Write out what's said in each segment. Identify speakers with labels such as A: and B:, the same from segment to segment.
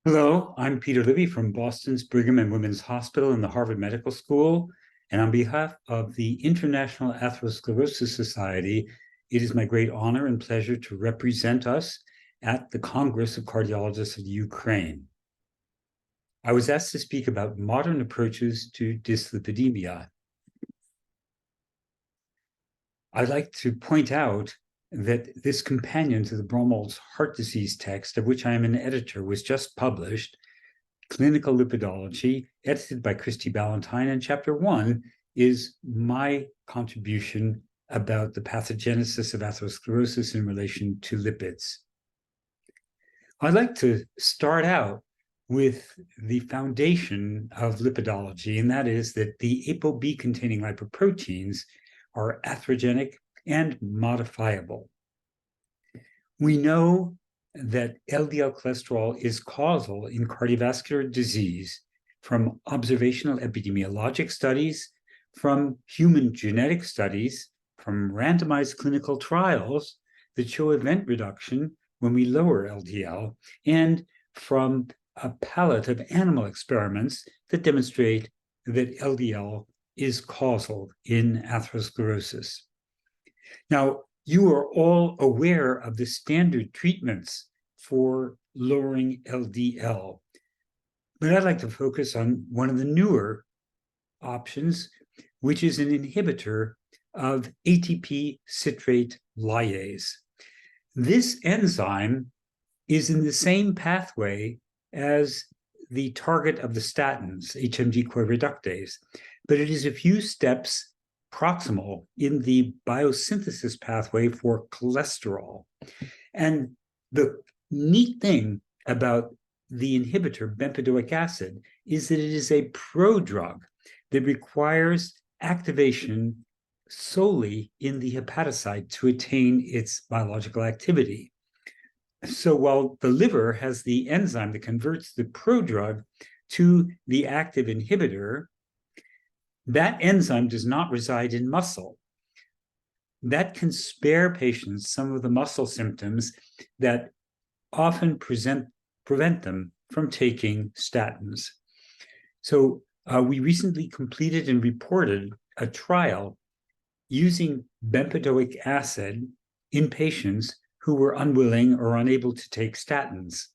A: Hello, I'm Peter Libby from Boston's Brigham and Women's Hospital and the Harvard Medical School. And on behalf of the International Atherosclerosis Society, it is my great honor and pleasure to represent us at the Congress of Cardiologists of Ukraine. I was asked to speak about modern approaches to dyslipidemia. I'd like to point out that this companion to the Bromwald's heart disease text, of which I am an editor, was just published, Clinical Lipidology, edited by Christy Ballantyne, and chapter 1 is my contribution about the pathogenesis of atherosclerosis in relation to lipids. I'd like to start out with the foundation of lipidology, and that is that the ApoB-containing lipoproteins are atherogenic and modifiable. We know that LDL cholesterol is causal in cardiovascular disease from observational epidemiologic studies, from human genetic studies, from randomized clinical trials that show event reduction when we lower LDL, and from a palette of animal experiments that demonstrate that LDL is causal in atherosclerosis. Now, you are all aware of the standard treatments for lowering LDL, but I'd like to focus on one of the newer options, which is an inhibitor of ATP citrate lyase. This enzyme is in the same pathway as the target of the statins, HMG-CoA reductase, but it is a few steps proximal in the biosynthesis pathway for cholesterol. And the neat thing about the inhibitor, bempedoic acid, is that it is a prodrug that requires activation solely in the hepatocyte to attain its biological activity. So while the liver has the enzyme that converts the prodrug to the active inhibitor, that enzyme does not reside in muscle. That can spare patients some of the muscle symptoms that often prevent them from taking statins. So we recently completed and reported a trial using bempedoic acid in patients who were unwilling or unable to take statins.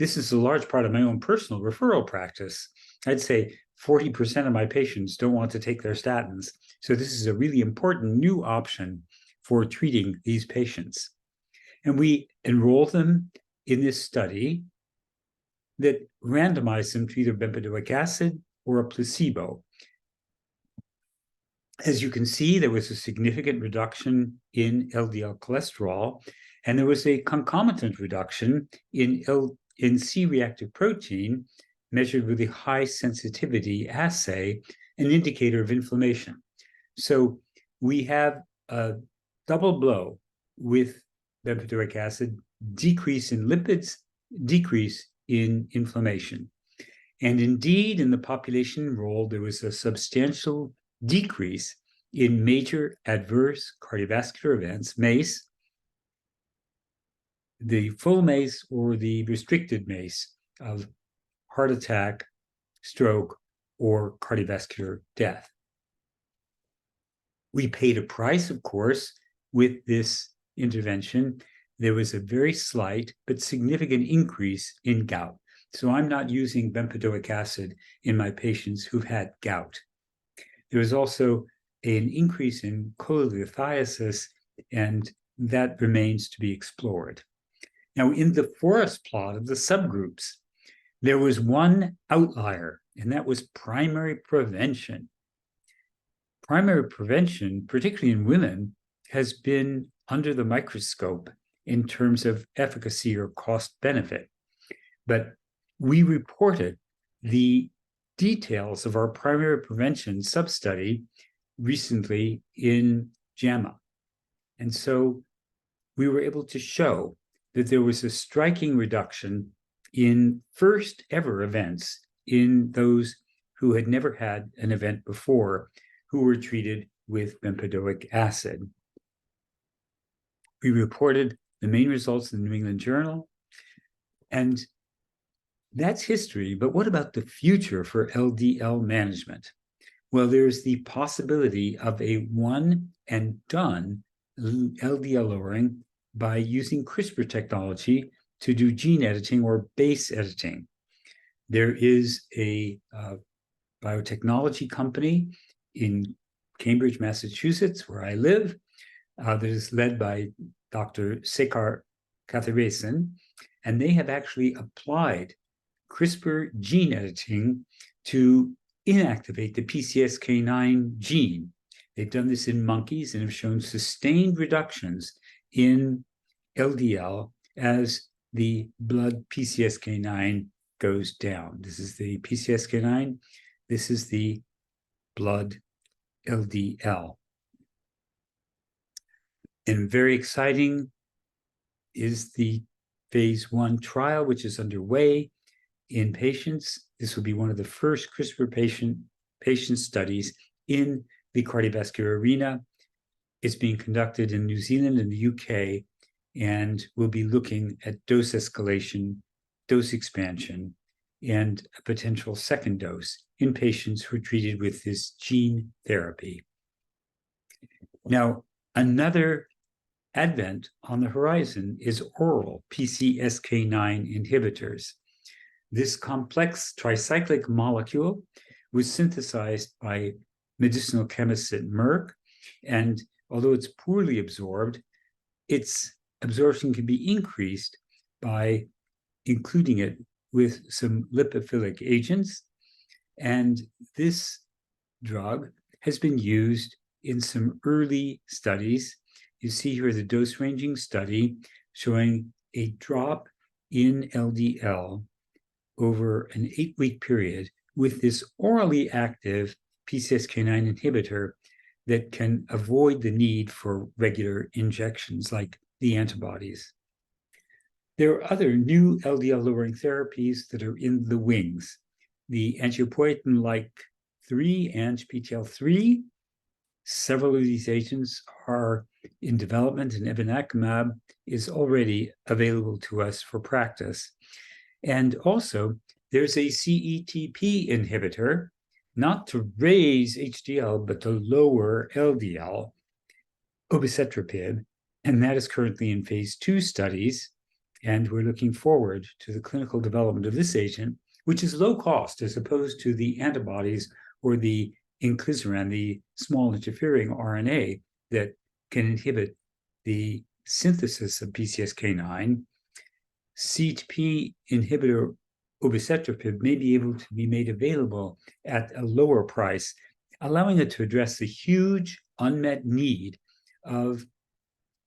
A: This is a large part of my own personal referral practice. I'd say 40% of my patients don't want to take their statins. So this is a really important new option for treating these patients. And we enrolled them in this study that randomized them to either bempedoic acid or a placebo. As you can see, there was a significant reduction in LDL cholesterol, and there was a concomitant reduction in C-reactive protein measured with a high sensitivity assay, an indicator of inflammation. So we have a double blow with bempedoic acid, decrease in lipids, decrease in inflammation. And indeed, in the population enrolled, there was a substantial decrease in major adverse cardiovascular events, MACE, the full MACE or the restricted MACE of heart attack, stroke, or cardiovascular death. We paid a price, of course, with this intervention. There was a very slight but significant increase in gout. So I'm not using bempedoic acid in my patients who've had gout. There was also an increase in cholelithiasis, and that remains to be explored. Now, in the forest plot of the subgroups, there was one outlier, and that was primary prevention. Primary prevention, particularly in women, has been under the microscope in terms of efficacy or cost benefit. But we reported the details of our primary prevention substudy recently in JAMA. And so we were able to show that there was a striking reduction in first ever events in those who had never had an event before, who were treated with bempedoic acid. We reported the main results in the New England Journal, and that's history, but what about the future for LDL management? Well, there's the possibility of a one and done LDL lowering by using CRISPR technology to do gene editing or base editing. There is a biotechnology company in Cambridge, Massachusetts, where I live, that is led by Dr. Sekar Kathiresan, and they have actually applied CRISPR gene editing to inactivate the PCSK9 gene. They've done this in monkeys and have shown sustained reductions in LDL as the blood PCSK9 goes down. This is the PCSK9. This is the blood LDL. And very exciting is the phase 1 trial, which is underway in patients. This will be one of the first CRISPR patient studies in the cardiovascular arena. It's being conducted in New Zealand and the UK, and we'll be looking at dose escalation, dose expansion, and a potential second dose in patients who are treated with this gene therapy. Now, another advent on the horizon is oral PCSK9 inhibitors. This complex tricyclic molecule was synthesized by medicinal chemists at Merck, and although it's poorly absorbed, its absorption can be increased by including it with some lipophilic agents. And this drug has been used in some early studies. You see here the dose ranging study showing a drop in LDL over an 8-week period with this orally active PCSK9 inhibitor that can avoid the need for regular injections like the antibodies. There are other new LDL-lowering therapies that are in the wings. The angiopoietin-like 3, ANGPTL3, several of these agents are in development, and evinacumab is already available to us for practice. And also, there's a CETP inhibitor, not to raise HDL, but to lower LDL, obicetrapib, and that is currently in phase 2 studies. And we're looking forward to the clinical development of this agent, which is low cost as opposed to the antibodies or the inclisiran, the small interfering RNA that can inhibit the synthesis of PCSK9. CETP inhibitor obicetrapib may be able to be made available at a lower price, allowing it to address the huge unmet need of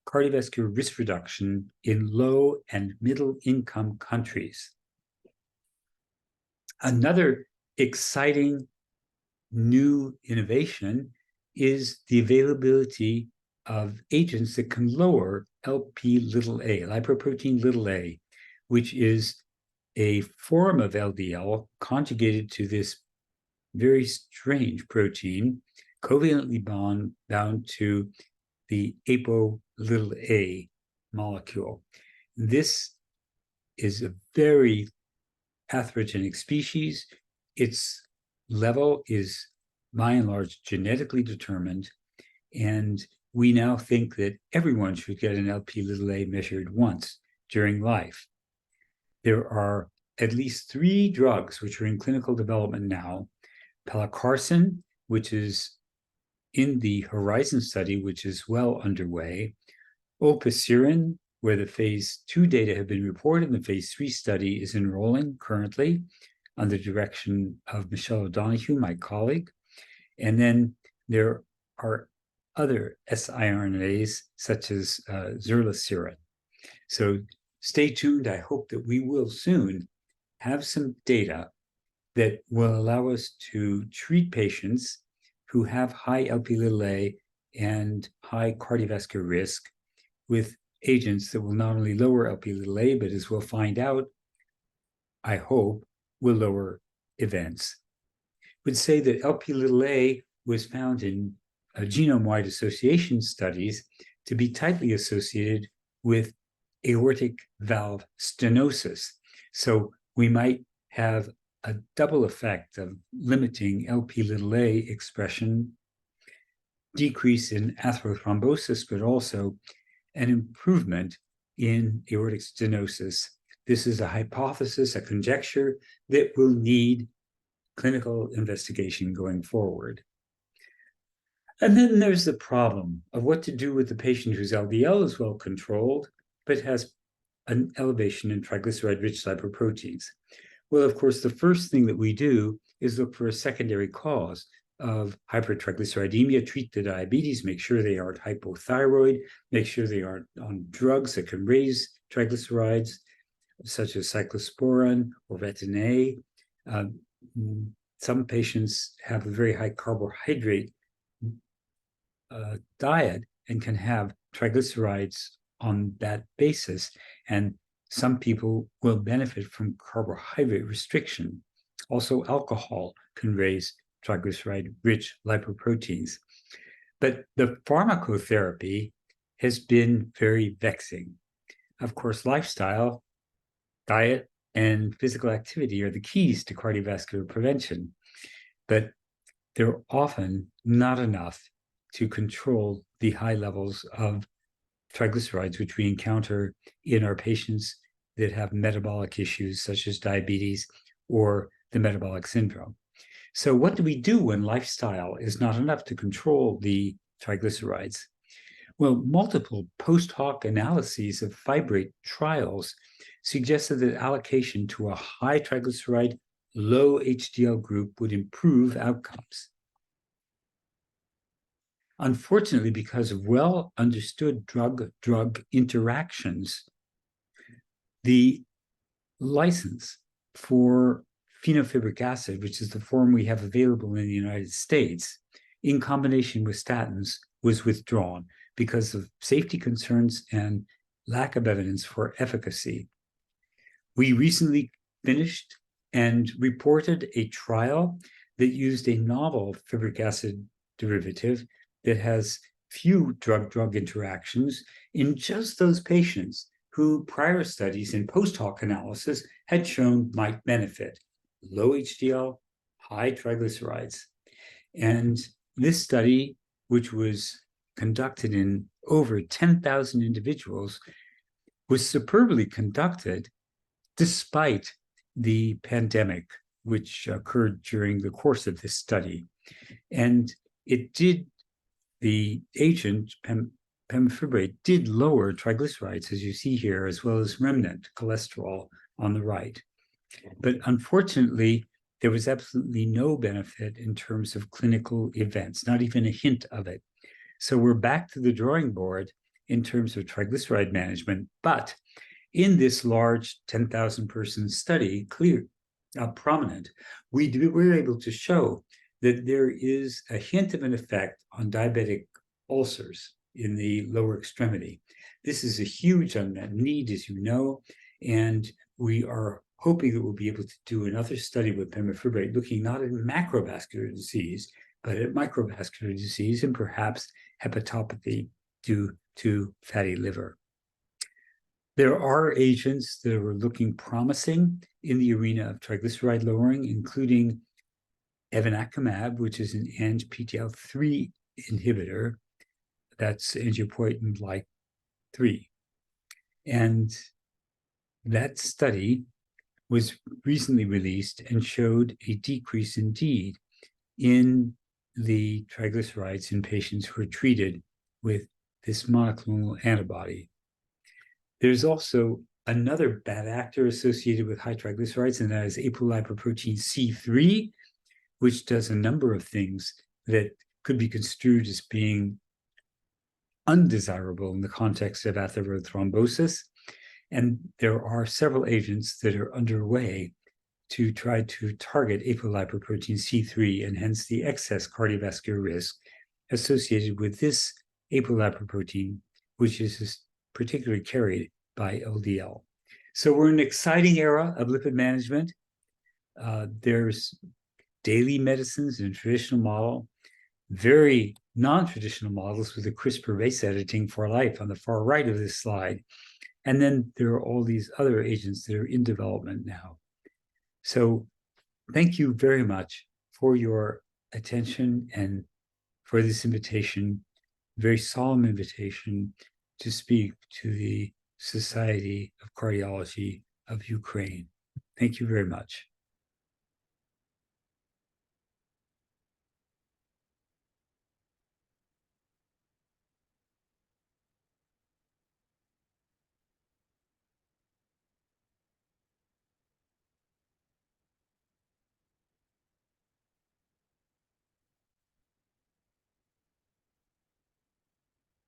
A: cardiovascular risk reduction in low and middle income countries. Another exciting new innovation is the availability of agents that can lower Lp(a), lipoprotein(a), which is a form of LDL conjugated to this very strange protein, covalently bound to the apo(a) molecule. This is a very atherogenic species. Its level is, by and large, genetically determined, and we now think that everyone should get an Lp(a) measured once during life. There are at least 3 drugs which are in clinical development now. Pelacarsen, which is in the Horizon study, which is well underway. Olpasiran, where the phase 2 data have been reported, and the phase 3 study is enrolling currently under direction of Michelle O'Donoghue, my colleague. And then there are other siRNAs, such as zerlasiran. So stay tuned. I hope that we will soon have some data that will allow us to treat patients who have high Lp(a) and high cardiovascular risk with agents that will not only lower Lp(a), but as we'll find out, I hope, will lower events. I would say that Lp(a) was found in genome-wide association studies to be tightly associated with aortic valve stenosis. So we might have a double effect of limiting Lp(a) expression, decrease in atherothrombosis, but also an improvement in aortic stenosis. This is a hypothesis, a conjecture that will need clinical investigation going forward. And then there's the problem of what to do with the patient whose LDL is well controlled, but has an elevation in triglyceride-rich lipoproteins. Well, of course, the first thing that we do is look for a secondary cause of hypertriglyceridemia, treat the diabetes, make sure they aren't hypothyroid, make sure they aren't on drugs that can raise triglycerides, such as cyclosporin or retin A. Some patients have a very high carbohydrate diet and can have triglycerides on that basis. And some people will benefit from carbohydrate restriction. Also, alcohol can raise triglyceride-rich lipoproteins. But the pharmacotherapy has been very vexing. Of course, lifestyle, diet, and physical activity are the keys to cardiovascular prevention, but they're often not enough to control the high levels of triglycerides, which we encounter in our patients that have metabolic issues such as diabetes or the metabolic syndrome. So what do we do when lifestyle is not enough to control the triglycerides? Well, multiple post hoc analyses of fibrate trials suggested that allocation to a high triglyceride, low HDL group would improve outcomes. Unfortunately, because of well understood drug-drug interactions, the license for fenofibric acid, which is the form we have available in the United States, in combination with statins, was withdrawn because of safety concerns and lack of evidence for efficacy. We recently finished and reported a trial that used a novel fibric acid derivative that has few drug-drug interactions in just those patients who prior studies in post-hoc analysis had shown might benefit: low HDL, high triglycerides. And this study, which was conducted in over 10,000 individuals, was superbly conducted despite the pandemic, which occurred during the course of this study. And the agent, pemafibrate, did lower triglycerides, as you see here, as well as remnant cholesterol on the right. But unfortunately, there was absolutely no benefit in terms of clinical events, not even a hint of it. So we're back to the drawing board in terms of triglyceride management. But in this large 10,000 person study, prominent, we were able to show that there is a hint of an effect on diabetic ulcers in the lower extremity. This is a huge unmet need, as you know, and we are hoping that we'll be able to do another study with pemafibrate looking not at macrovascular disease, but at microvascular disease and perhaps hepatopathy due to fatty liver. There are agents that are looking promising in the arena of triglyceride lowering, including evinacumab, which is an ANGPTL3 inhibitor. That's angiopoietin-like 3. And that study was recently released and showed a decrease indeed in the triglycerides in patients who are treated with this monoclonal antibody. There's also another bad actor associated with high triglycerides, and that is apolipoprotein C3, which does a number of things that could be construed as being undesirable in the context of atherothrombosis. And there are several agents that are underway to try to target apolipoprotein C3 and hence the excess cardiovascular risk associated with this apolipoprotein, which is particularly carried by LDL. So we're in an exciting era of lipid management. There's daily medicines in a traditional model, very non-traditional models with the CRISPR base editing for life on the far right of this slide. And then there are all these other agents that are in development now. So thank you very much for your attention and for this invitation, very solemn invitation to speak to the Society of Cardiology of Ukraine. Thank you very much.